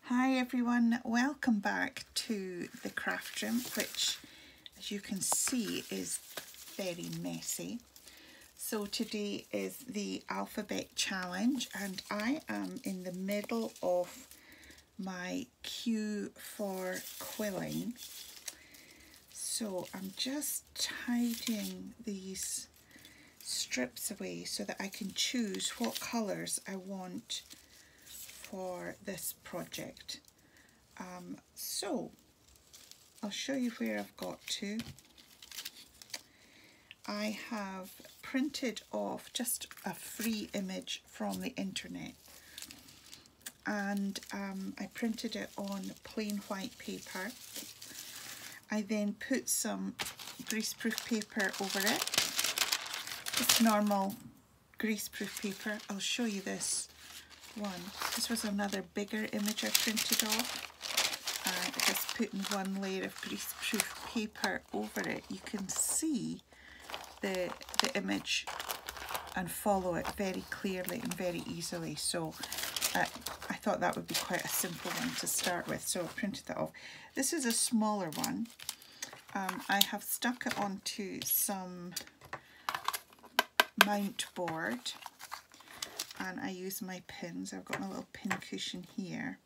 Hi everyone, welcome back to the craft room, which as you can see is very messy. So today is the alphabet challenge and I am in the middle of my queue for quilling. So I'm just tidying these strips away so that I can choose what colours I want for this project. So I'll show you where I've got to. I have printed off just a free image from the internet and I printed it on plain white paper. I then put some greaseproof paper over it, just normal greaseproof paper. I'll show you this one. This was another bigger image I printed off. Just putting one layer of greaseproof paper over it, you can see the image and follow it very clearly and very easily. So I thought that would be quite a simple one to start with, so I printed that off. This is a smaller one. I have stuck it onto some mount board and I use my pins. I've got my little pin cushion here.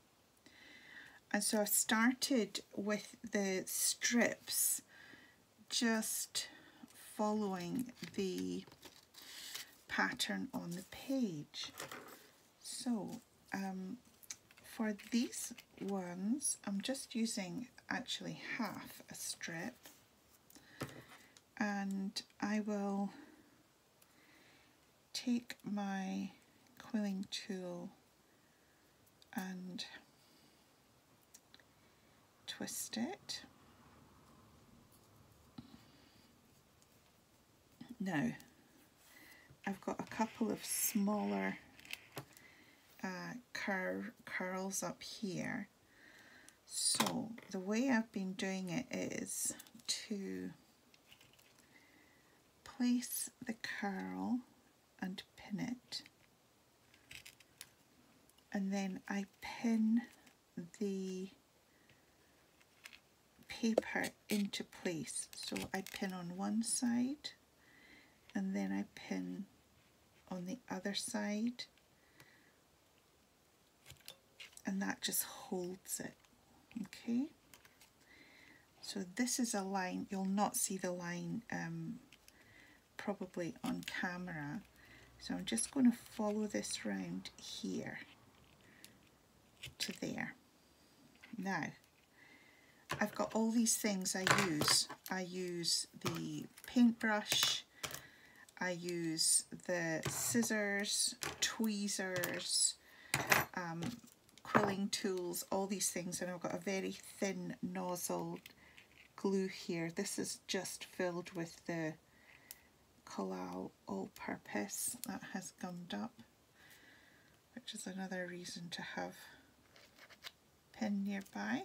And so I've started with the strips, just following the pattern on the page. So for these ones, I'm just using actually half a strip, and I will take my quilling tool and twist it. Now I've got a couple of smaller curls up here, so the way I've been doing it is to place the curl and pin it, and then I pin the paper into place. So I pin on one side and then I pin on the other side, and that just holds it. Okay, so this is a line. You'll not see the line probably on camera, so I'm just going to follow this round here to there. Now I've got all these things I use. I use the paintbrush, I use the scissors, tweezers, quilling tools, all these things, and I've got a very thin nozzle glue here. This is just filled with the Quilling all-purpose that has gummed up, which is another reason to have pin nearby.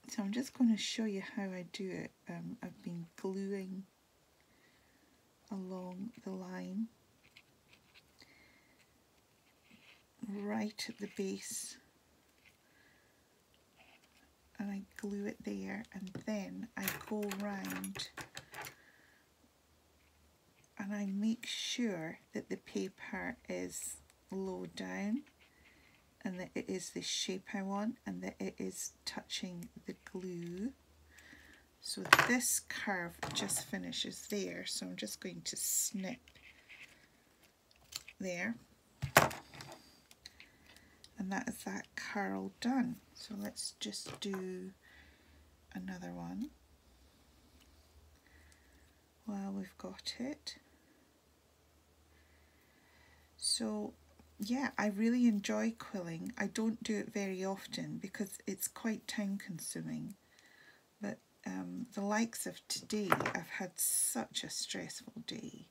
So I'm just going to show you how I do it. I've been gluing along the line right at the base, and I glue it there, and then I go round and I make sure that the paper is low down and that it is the shape I want and that it is touching the glue. So this curve just finishes there, so I'm just going to snip there, and that is that curl done. So let's just do another one while we've got it. So yeah, I really enjoy quilling. I don't do it very often because it's quite time consuming, but the likes of today, I've had such a stressful day,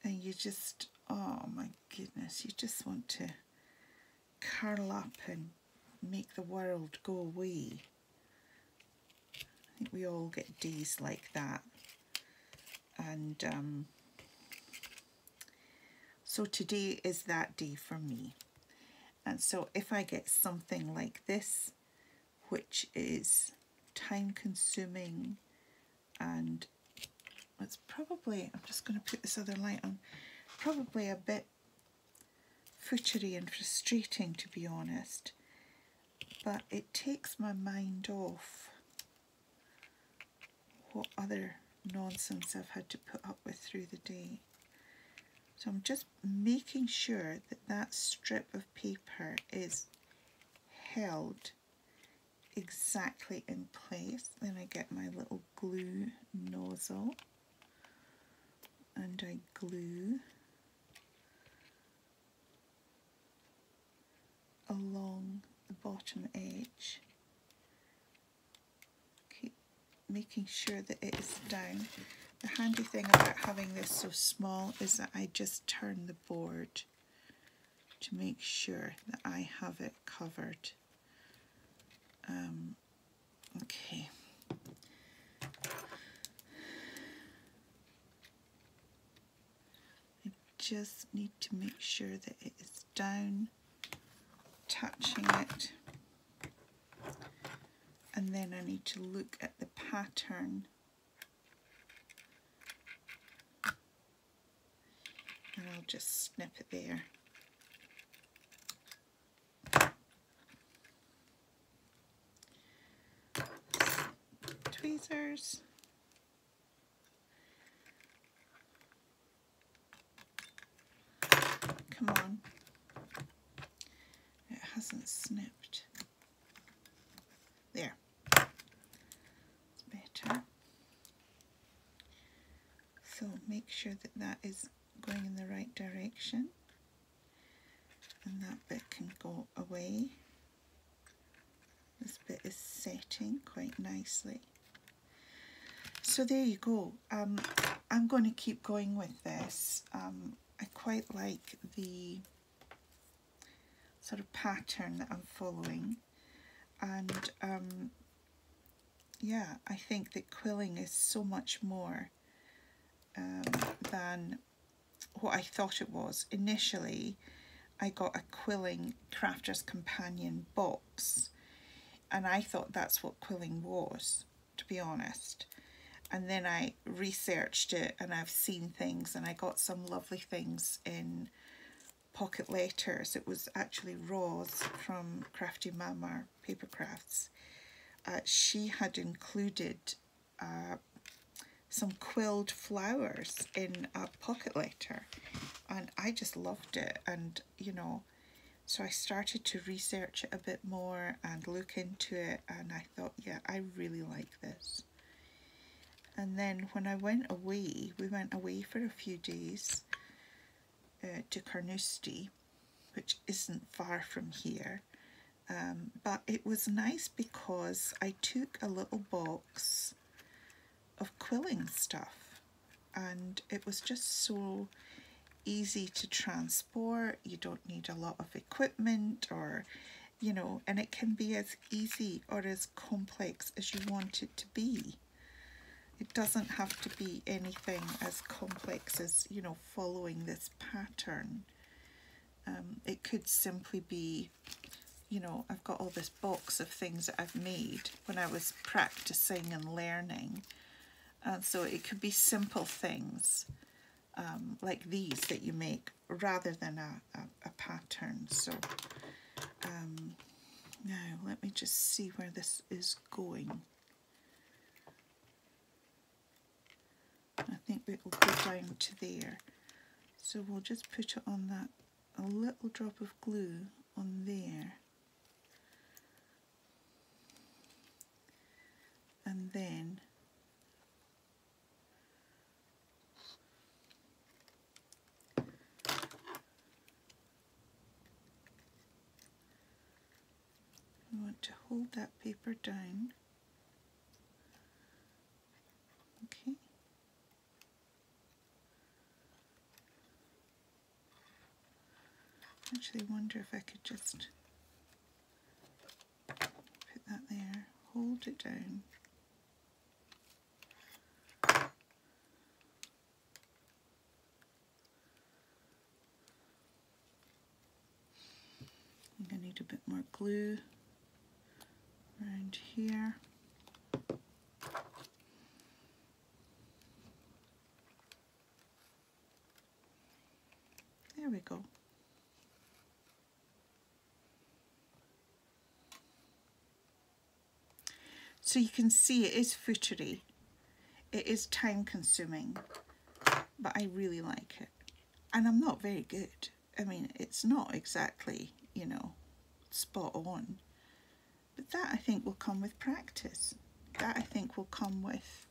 and you just, oh my goodness, you just want to curl up and make the world go away. I think we all get days like that, and So today is that day for me. And so if I get something like this, which is time consuming, and it's probably, I'm just going to put this other light on, probably a bit footery and frustrating, to be honest, but it takes my mind off what other nonsense I've had to put up with through the day. So I'm just making sure that that strip of paper is held exactly in place. Then I get my little glue nozzle and I glue along the bottom edge. Keep making sure that it is down. The handy thing about having this so small is that I just turn the board to make sure that I have it covered. Okay. I just need to make sure that it is down, touching it, and then I need to look at the pattern and I'll just snip it there. Tweezers. Come on. It hasn't snipped. There. It's better. So make sure that that is going in the right direction and that bit can go away. This bit is setting quite nicely. So there you go. I'm going to keep going with this. I quite like the sort of pattern that I'm following, and yeah, I think that quilling is so much more than what I thought it was. Initially, I got a Quilling Crafter's Companion box, and I thought that's what quilling was, to be honest. And then I researched it and I've seen things, and I got some lovely things in pocket letters. It was actually Roz from Crafty Mama Paper Crafts. She had included some quilled flowers in a pocket letter, and I just loved it. And you know, so I started to research it a bit more and look into it, and I thought, yeah, I really like this. And then when I went away, we went away for a few days to Carnoustie, which isn't far from here, but it was nice because I took a little box of quilling stuff, and it was just so easy to transport. You don't need a lot of equipment, or you know, and it can be as easy or as complex as you want it to be. It doesn't have to be anything as complex as, you know, following this pattern. It could simply be, you know, I've got all this box of things that I've made when I was practicing and learning. And so it could be simple things like these that you make rather than a pattern. So now let me just see where this is going. I think it will go down to there. So we'll just put it on that, a little drop of glue on there. And then we want to hold that paper down. Okay. Actually, I wonder if I could just put that there, hold it down. I'm going to need a bit more glue around here. There we go. So you can see it is footery. It is time consuming, but I really like it. And I'm not very good. I mean, it's not exactly, you know, spot on. But that I think will come with practice. That I think will come with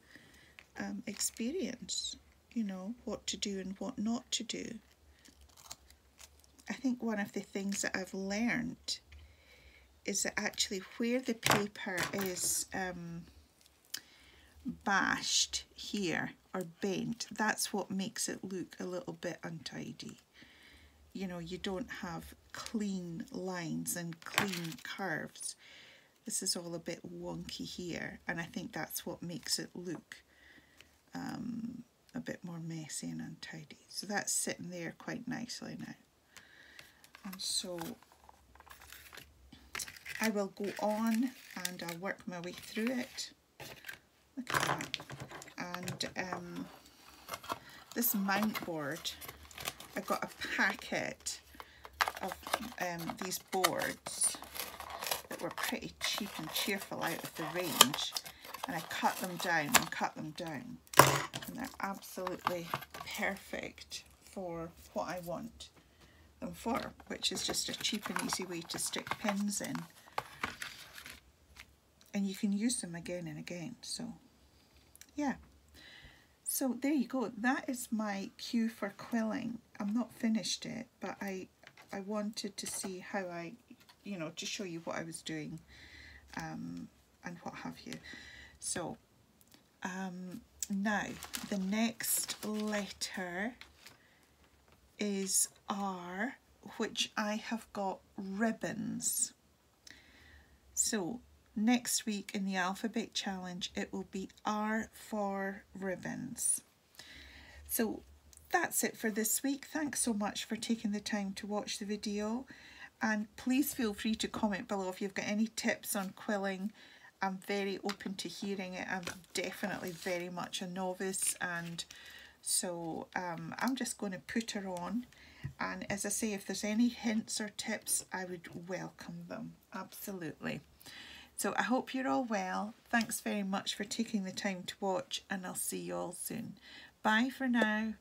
experience, you know, what to do and what not to do. I think one of the things that I've learned is that actually where the paper is bashed here or bent, that's what makes it look a little bit untidy. You know, you don't have clean lines and clean curves. This is all a bit wonky here, and I think that's what makes it look a bit more messy and untidy. So that's sitting there quite nicely now. And so I will go on and I'll work my way through it. Look at that. And this mount board, I got a packet of these boards that were pretty cheap and cheerful out of the range, and I cut them down and cut them down, and they're absolutely perfect for what I want them for, which is just a cheap and easy way to stick pins in, and you can use them again and again. So yeah, so there you go. That is my cue for quilling. I'm not finished it, but I wanted to see how I, you know, to show you what I was doing and what have you. So now the next letter is R, which I have got ribbons. So next week in the alphabet challenge it will be R for ribbons. So that's it for this week. Thanks so much for taking the time to watch the video, and please feel free to comment below if you've got any tips on quilling. I'm very open to hearing it. I'm definitely very much a novice, and so I'm just going to put her on, and as I say, if there's any hints or tips, I would welcome them, absolutely. So I hope you're all well. Thanks very much for taking the time to watch, and I'll see you all soon. Bye for now.